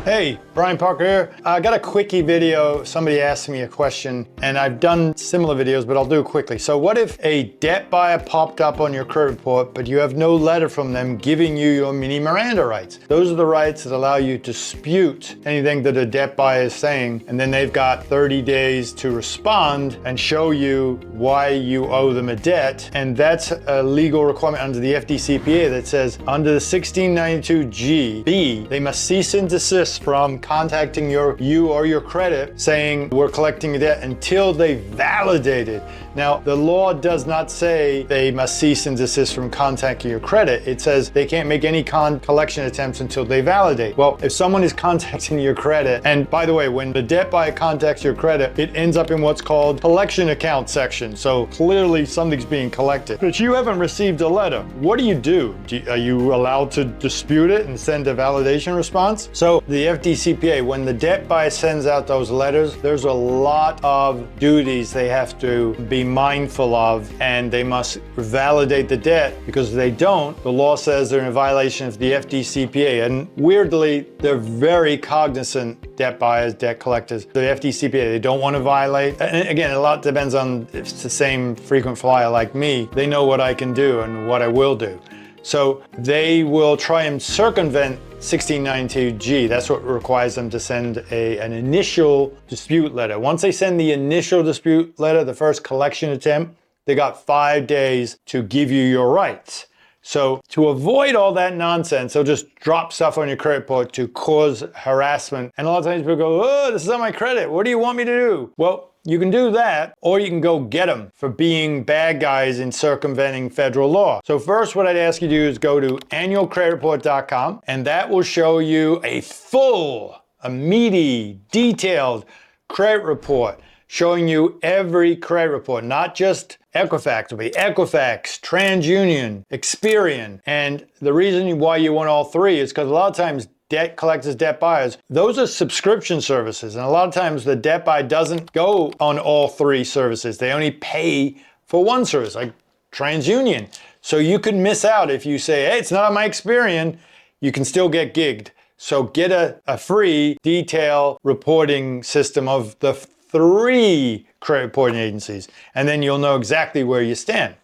Hey, Brian Parker here. I got a quickie video. Somebody asked me a question, and I've done similar videos, but I'll do it quickly. So what if a debt buyer popped up on your credit report, but you have no letter from them giving you your mini Miranda rights? Those are the rights that allow you to dispute anything that a debt buyer is saying, and then they've got 30 days to respond and show you why you owe them a debt. And that's a legal requirement under the FDCPA that says under the 1692G, they must cease and desist from contacting you or your credit saying we're collecting a debt until they validate it. Now, the law does not say they must cease and desist from contacting your credit. It says they can't make any collection attempts until they validate. Well, if someone is contacting your credit, and by the way, when the debt buyer contacts your credit, it ends up in what's called collection account section. So clearly something's being collected, but you haven't received a letter. What do? Are you allowed to dispute it and send a validation response? So the FDCPA, when the debt buyer sends out those letters, there's a lot of duties they have to be mindful of, and they must validate the debt, because if they don't, the law says they're in violation of the FDCPA. And weirdly, they're very cognizant, debt buyers, debt collectors, the FDCPA, they don't want to violate. And again, a lot depends on if it's the same frequent flyer like me. They know what I can do and what I will do. So they will try and circumvent 1692G. That's what requires them to send an initial dispute letter. Once they send the initial dispute letter, the first collection attempt, they got 5 days to give you your rights. So to avoid all that nonsense, they'll just drop stuff on your credit report to cause harassment. And a lot of times people go, oh, this is on my credit. What do you want me to do? Well, you can do that, or you can go get them for being bad guys in circumventing federal law. So first, what I'd ask you to do is go to annualcreditreport.com, and that will show you a full, meaty, detailed credit report showing you every credit report, not just Equifax. It'll be Equifax, TransUnion, Experian. And the reason why you want all three is because a lot of times debt collectors, debt buyers, those are subscription services. And a lot of times the debt buyer doesn't go on all three services. They only pay for one service, like TransUnion. So you could miss out if you say, hey, it's not on my Experian, you can still get gigged. So get a free detail reporting system of the three credit reporting agencies, and then you'll know exactly where you stand.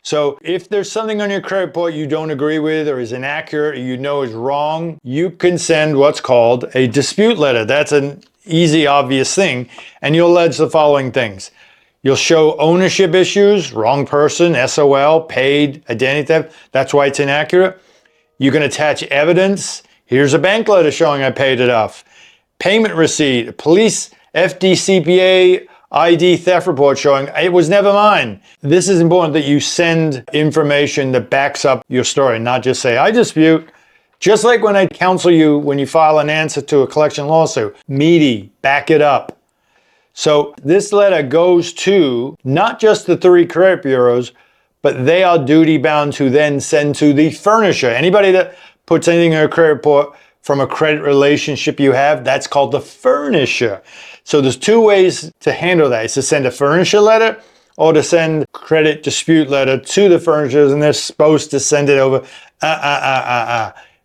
So if there's something on your credit report you don't agree with or is inaccurate or you know is wrong, you can send what's called a dispute letter. That's an easy, obvious thing. And you'll allege the following things. You'll show ownership issues, wrong person, SOL, paid, identity theft. That's why it's inaccurate. You can attach evidence. Here's a bank letter showing I paid it off. Payment receipt, police, FDCPA, ID theft report showing it was never mine. This is important that you send information that backs up your story, not just say, I dispute. Just like when I counsel you when you file an answer to a collection lawsuit, meaty, back it up. So this letter goes to not just the three credit bureaus, but they are duty bound to then send to the furnisher. Anybody that puts anything in a credit report from a credit relationship you have, that's called the furnisher. So there's two ways to handle that. It's to send a furnisher letter or to send credit dispute letter to the furnishers, and they're supposed to send it over.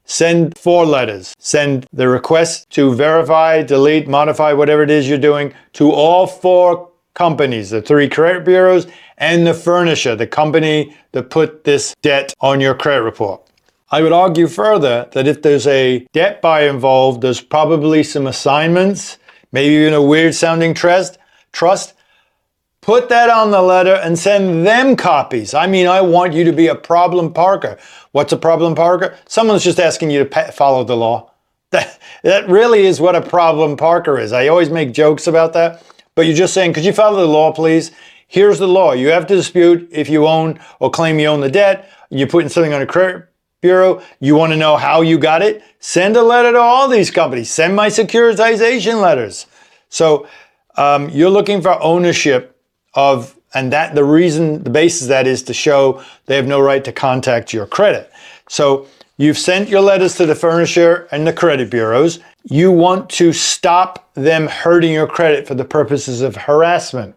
Send 4 letters. Send the request to verify, delete, modify, whatever it is you're doing to all 4 companies, the 3 credit bureaus and the furnisher, the company that put this debt on your credit report. I would argue further that if there's a debt buyer involved, there's probably some assignments, maybe even a weird sounding trust. Put that on the letter and send them copies. I mean, I want you to be a problem parker. What's a problem parker? Someone's just asking you to follow the law. That really is what a problem parker is. I always make jokes about that, but you're just saying, could you follow the law, please? Here's the law. You have to dispute if you own or claim you own the debt. You're putting something on a credit bureau. You want to know how you got it? Send a letter to all these companies. Send my securitization letters. So you're looking for ownership of, and that the basis of that is to show they have no right to contact your credit. So you've sent your letters to the furnisher and the credit bureaus. You want to stop them hurting your credit for the purposes of harassment.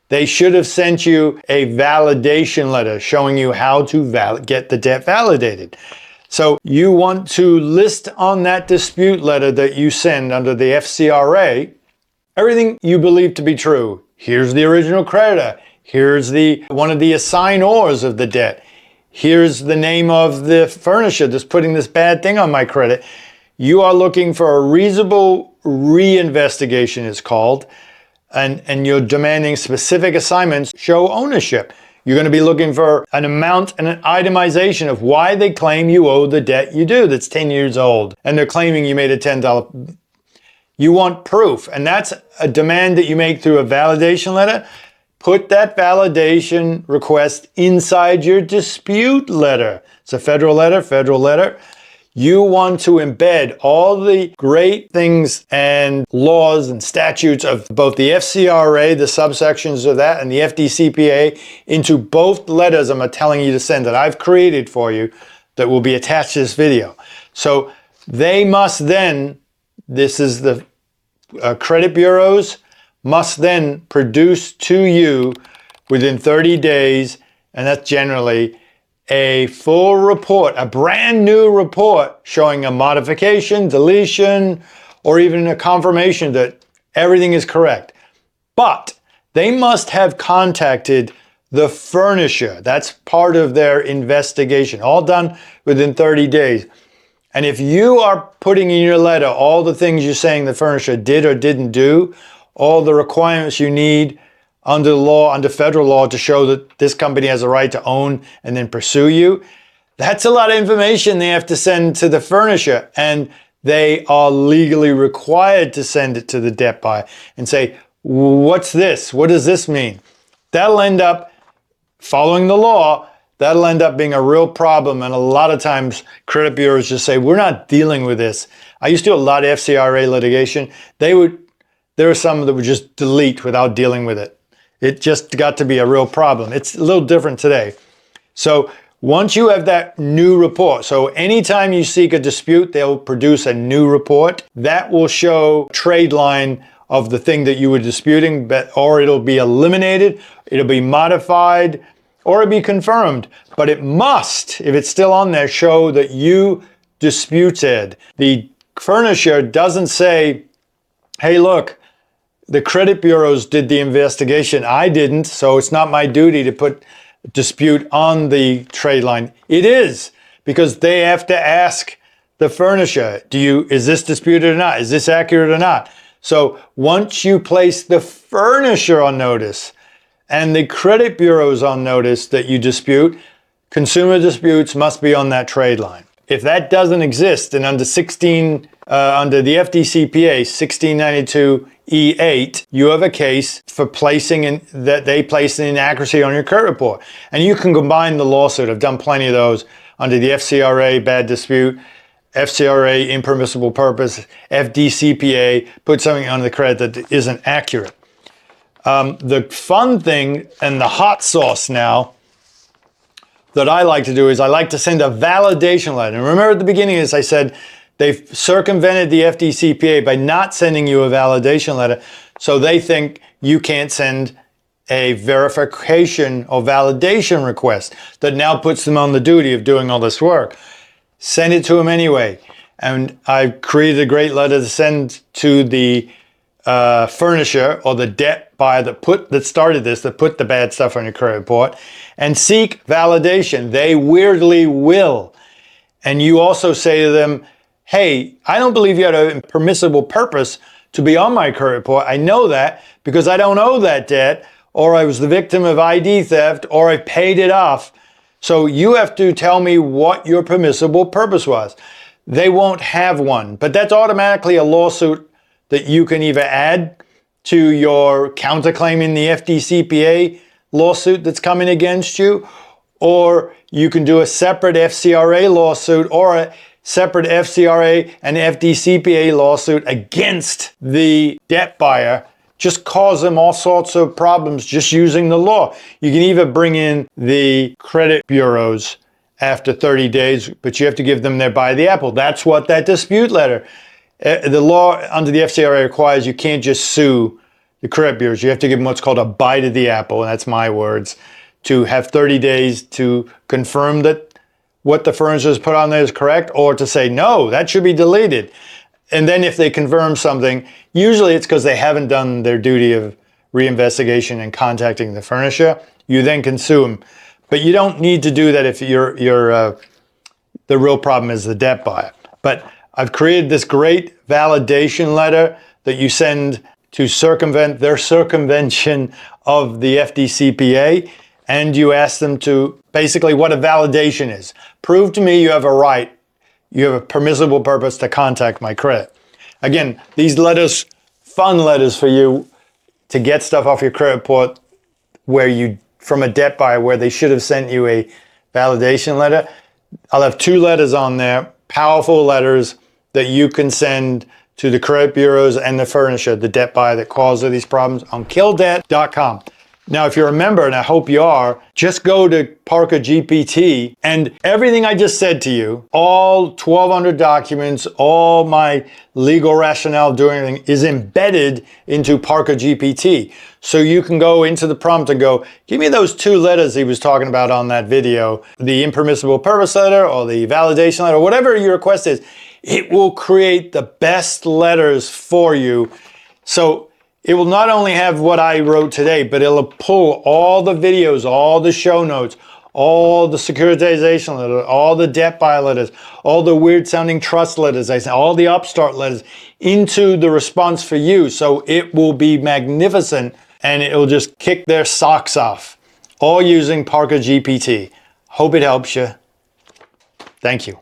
They should have sent you a validation letter showing you how to get the debt validated. So you want to list on that dispute letter that you send under the FCRA everything you believe to be true. Here's the original creditor. Here's one of the assignors of the debt. Here's the name of the furnisher that's putting this bad thing on my credit. You are looking for a reasonable reinvestigation, it's called, and you're demanding specific assignments show ownership. You're going to be looking for an amount and an itemization of why they claim you owe the debt you do that's 10 years old, and they're claiming you made a $10. You want proof, and that's a demand that you make through a validation letter. Put that validation request inside your dispute letter. It's a federal letter. You want to embed all the great things and laws and statutes of both the FCRA, the subsections of that, and the FDCPA into both letters I'm telling you to send that I've created for you that will be attached to this video. So they must then, this is the credit bureaus, must then produce to you within 30 days, and that's generally a full report, a brand new report showing a modification, deletion, or even a confirmation that everything is correct. But they must have contacted the furnisher. That's part of their investigation, all done within 30 days. And if you are putting in your letter all the things you're saying the furnisher did or didn't do, all the requirements you need under law, under federal law, to show that this company has a right to own and then pursue you, that's a lot of information they have to send to the furnisher, and they are legally required to send it to the debt buyer and say, what's this? What does this mean? That'll end up, following the law, that'll end up being a real problem, and a lot of times credit bureaus just say, we're not dealing with this. I used to do a lot of FCRA litigation. There were some that would just delete without dealing with it. It just got to be a real problem. It's a little different today. So once you have that new report, so anytime you seek a dispute, they'll produce a new report that will show trade line of the thing that you were disputing, or it'll be eliminated, it'll be modified, or it'll be confirmed. But it must, if it's still on there, show that you disputed. The furnisher doesn't say, hey, look, the credit bureaus did the investigation. I didn't, so it's not my duty to put dispute on the trade line. It is, because they have to ask the furnisher, is this disputed or not? Is this accurate or not? So once you place the furnisher on notice and the credit bureaus on notice that you dispute, consumer disputes must be on that trade line. If that doesn't exist, then under the FDCPA 1692E8, you have a case for that they placed an inaccuracy on your credit report. And you can combine the lawsuit. I've done plenty of those under the FCRA, bad dispute, FCRA, impermissible purpose, FDCPA, put something on the credit that isn't accurate. The fun thing and the hot sauce now that I like to do is I like to send a validation letter. And remember at the beginning, as I said, they've circumvented the FDCPA by not sending you a validation letter. So they think you can't send a verification or validation request that now puts them on the duty of doing all this work. Send it to them anyway. And I created a great letter to send to the furnisher or the debt buyer that started this, that put the bad stuff on your credit report, and seek validation. They weirdly will. And you also say to them, hey, I don't believe you had a permissible purpose to be on my credit report. I know that because I don't owe that debt, or I was the victim of ID theft, or I paid it off. So you have to tell me what your permissible purpose was. They won't have one, but that's automatically a lawsuit that you can either add to your counterclaim in the FDCPA lawsuit that's coming against you, or you can do a separate FCRA lawsuit or a separate FCRA and FDCPA lawsuit against the debt buyer. Just cause them all sorts of problems just using the law. You can either bring in the credit bureaus after 30 days, but you have to give them their bite of the apple. That's what that dispute letter. The law under the FCRA requires you can't just sue the credit bureaus. You have to give them what's called a bite of the apple, and that's my words, to have 30 days to confirm that what the furnishers put on there is correct, or to say, no, that should be deleted. And then if they confirm something, usually it's because they haven't done their duty of reinvestigation and contacting the furnisher. You then can sue them. But you don't need to do that if the real problem is the debt buyer. But I've created this great validation letter that you send to circumvent their circumvention of the FDCPA, and you ask them to basically what a validation is. Prove to me you have a right, you have a permissible purpose to contact my credit. Again, these letters, fun letters for you to get stuff off your credit report from a debt buyer where they should have sent you a validation letter. I'll have 2 letters on there, powerful letters that you can send to the credit bureaus and the furnisher, the debt buyer that causes these problems, on killdebt.com. Now, if you're a member, and I hope you are, just go to Parker GPT, and everything I just said to you, all 1,200 documents, all my legal rationale doing everything is embedded into Parker GPT. So you can go into the prompt and go, give me those 2 letters he was talking about on that video, the impermissible purpose letter or the validation letter, whatever your request is. It will create the best letters for you. So it will not only have what I wrote today, but it'll pull all the videos, all the show notes, all the securitization letters, all the debt buyer letters, all the weird sounding trust letters, all the upstart letters into the response for you. So it will be magnificent and it'll just kick their socks off, all using Parker GPT. Hope it helps you. Thank you.